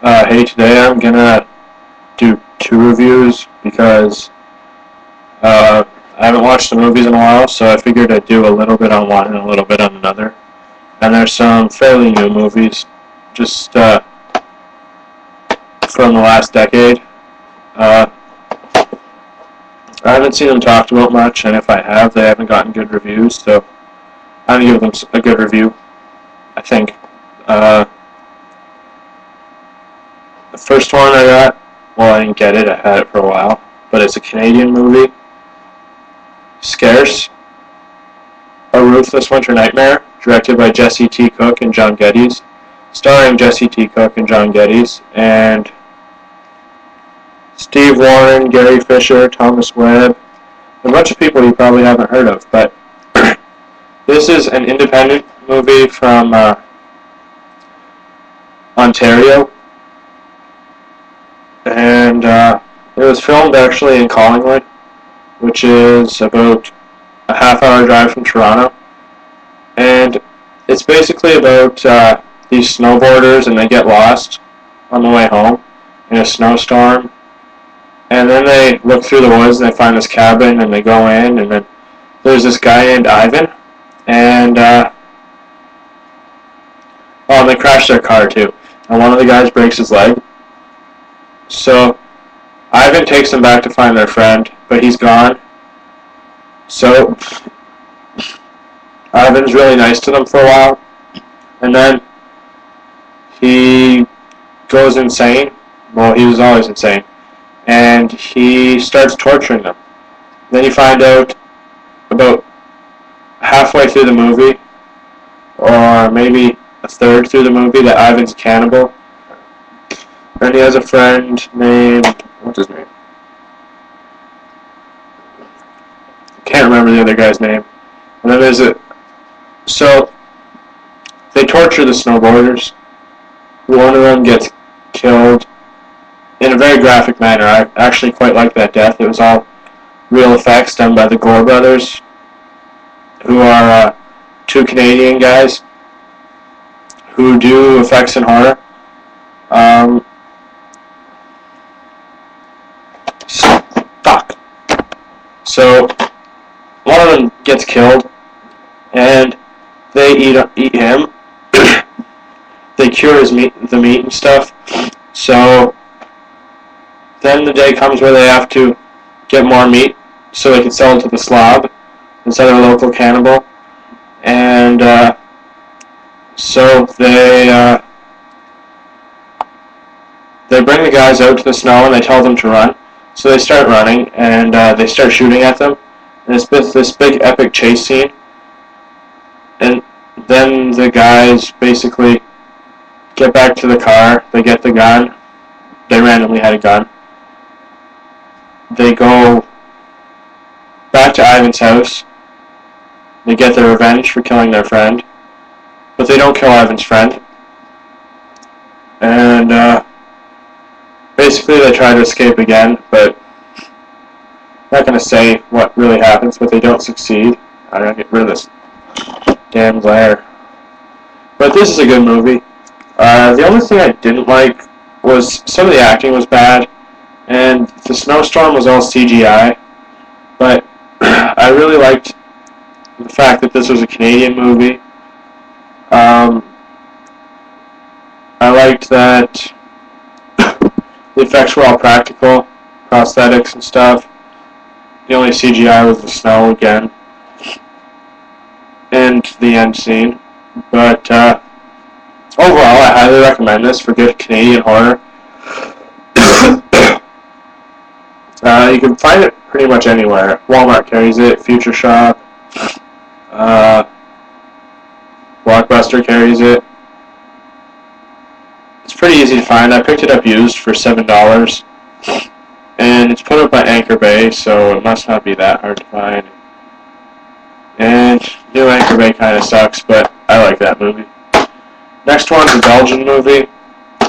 Hey, today I'm gonna do two reviews because I haven't watched the movies in a while, so I figured I'd do a little bit on one and a little bit on another. And there's some fairly new movies, just from the last decade. Uh, I haven't seen them talked about much, and if I have, they haven't gotten good reviews, so I'm gonna give them a good review, I think. Uh, the first one I got, well, I didn't get it, I had it for a while, but it's a Canadian movie. Scarce, A Ruthless Winter Nightmare, directed by Jesse T. Cook and John Geddes, starring Jesse T. Cook and John Geddes, and Steve Warren, Gary Fisher, Thomas Webb, a bunch of people you probably haven't heard of, but this is an independent movie from Ontario, and it was filmed actually in Collingwood, which is about a half-hour drive from Toronto, and it's basically about these snowboarders, and they get lost on the way home in a snowstorm, and then they look through the woods and they find this cabin, and they go in, and then there's this guy named Ivan, and they crash their car too, and one of the guys breaks his leg, so Ivan takes them back to find their friend, but he's gone. So Ivan's really nice to them for a while, and then he goes insane. Well, he was always insane, and he starts torturing them. Then you find out about halfway through the movie, or maybe a third through the movie, that Ivan's a cannibal, and he has a friend named, what's his name? Can't remember the other guy's name. And then there's so they torture the snowboarders. One of them gets killed in a very graphic manner. I actually quite like that death. It was all real effects done by the Gore brothers, who are two Canadian guys who do effects in horror. So one of them gets killed, and they eat him. They cure the meat and stuff. So then the day comes where they have to get more meat so they can sell it to the slob instead of a local cannibal. And so they bring the guys out to the snow and they tell them to run. So they start running, and they start shooting at them. And it's this big epic chase scene. And then the guys basically get back to the car. They get the gun. They randomly had a gun. They go back to Ivan's house. They get their revenge for killing their friend. But they don't kill Ivan's friend. And basically they try to escape again, but I'm not going to say what really happens, but they don't succeed. I gotta get rid of this damn glare. But this is a good movie. The only thing I didn't like was some of the acting was bad, and the snowstorm was all CGI, but I really liked the fact that this was a Canadian movie. I liked that the effects were all practical, prosthetics and stuff. The only CGI was the snow again, and the end scene. But overall, I highly recommend this for good Canadian horror. You can find it pretty much anywhere. Walmart carries it, Future Shop, Blockbuster carries it. It's pretty easy to find. I picked it up used for $7, and it's put up by Anchor Bay, so it must not be that hard to find. And new Anchor Bay kind of sucks, but I like that movie. Next one's a Belgian movie,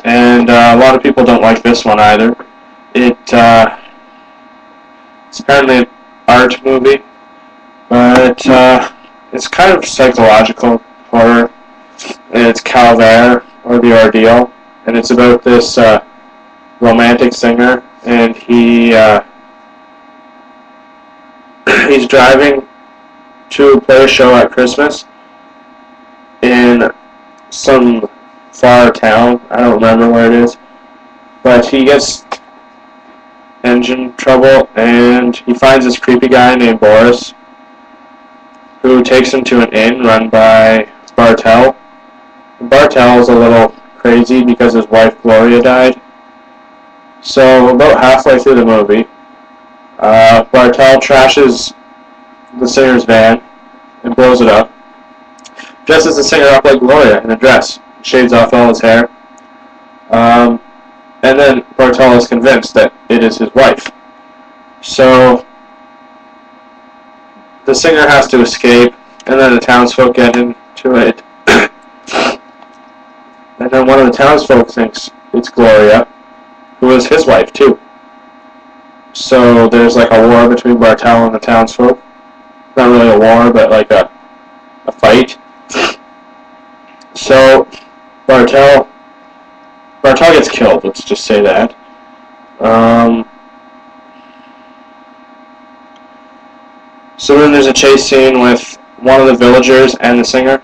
and a lot of people don't like this one either. It's apparently an art movie, but it's kind of psychological horror. It's Calvaire, or The Ordeal. and it's about this romantic singer, and he's driving to play a show at Christmas in some far town. I don't remember where it is, but he gets engine trouble, and he finds this creepy guy named Boris, who takes him to an inn run by Bartel. Bartel's a little crazy because his wife Gloria died. So about halfway through the movie, Bartel trashes the singer's van and blows it up, dresses the singer up like Gloria in a dress, shaves off all his hair, and then Bartel is convinced that it is his wife. So the singer has to escape, and then the townsfolk get into it. And then one of the townsfolk thinks it's Gloria, who is his wife too. So there's like a war between Bartel and the townsfolk. Not really a war, but like a fight. So Bartel gets killed, let's just say that. So then there's a chase scene with one of the villagers and the singer.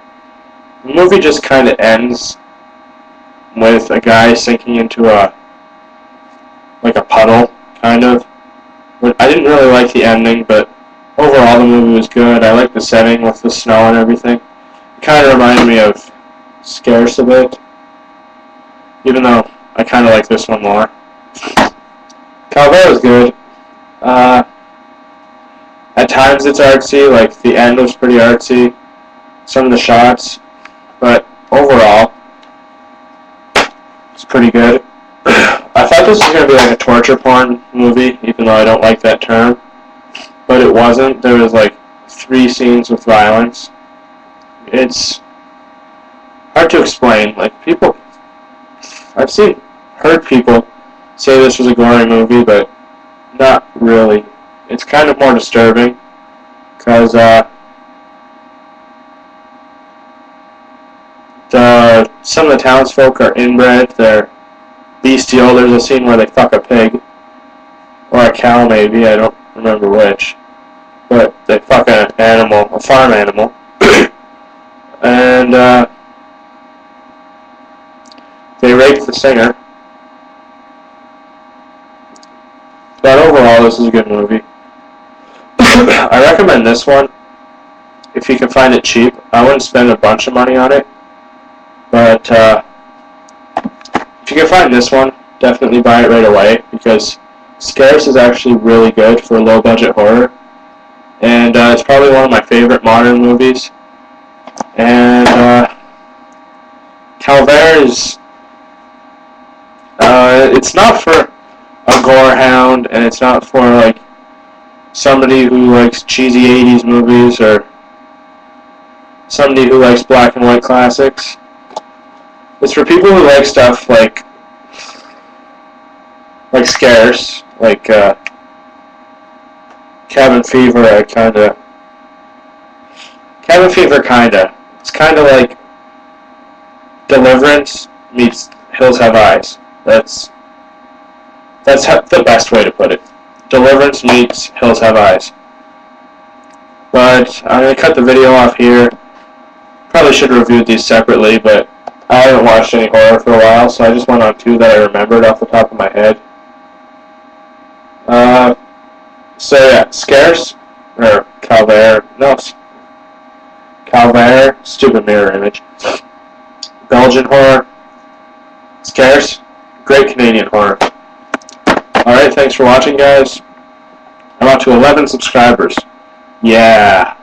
The movie just kind of ends with a guy sinking into a puddle, kind of. But I didn't really like the ending, but overall the movie was good. I liked the setting with the snow and everything. It kind of reminded me of Scarce a bit, even though I kind of like this one more. Calvaire was good. At times it's artsy, like the end was pretty artsy, some of the shots, but overall it's pretty good. I thought this was going to be like a torture porn movie, even though I don't like that term, but it wasn't. There was like 3 scenes with violence. It's hard to explain. Like I've heard people say this was a gory movie, but not really. It's kind of more disturbing, because some of the townsfolk are inbred. They're bestial. There's a scene where they fuck a pig, or a cow maybe, I don't remember which, but they fuck an animal, a farm animal, and they rape the singer. But overall, this is a good movie. I recommend this one if you can find it cheap. I wouldn't spend a bunch of money on it, but if you can find this one, definitely buy it right away, because Scarce is actually really good for low-budget horror, and it's probably one of my favorite modern movies. And Calvaire is it's not for a gorehound, and it's not for like somebody who likes cheesy 80s movies or somebody who likes black and white classics. It's for people who like stuff like Scarce, like Cabin Fever, kinda. It's kinda like Deliverance meets Hills Have Eyes. That's the best way to put it. Deliverance meets Hills Have Eyes. But I'm going to cut the video off here. Probably should have reviewed these separately, but I haven't watched any horror for a while, so I just went on 2 that I remembered off the top of my head. So yeah, Scarce, or Calvaire, no, Calvaire, stupid mirror image. Belgian horror. Scarce, great Canadian horror. Alright, thanks for watching, guys. I'm up to 11 subscribers. Yeah.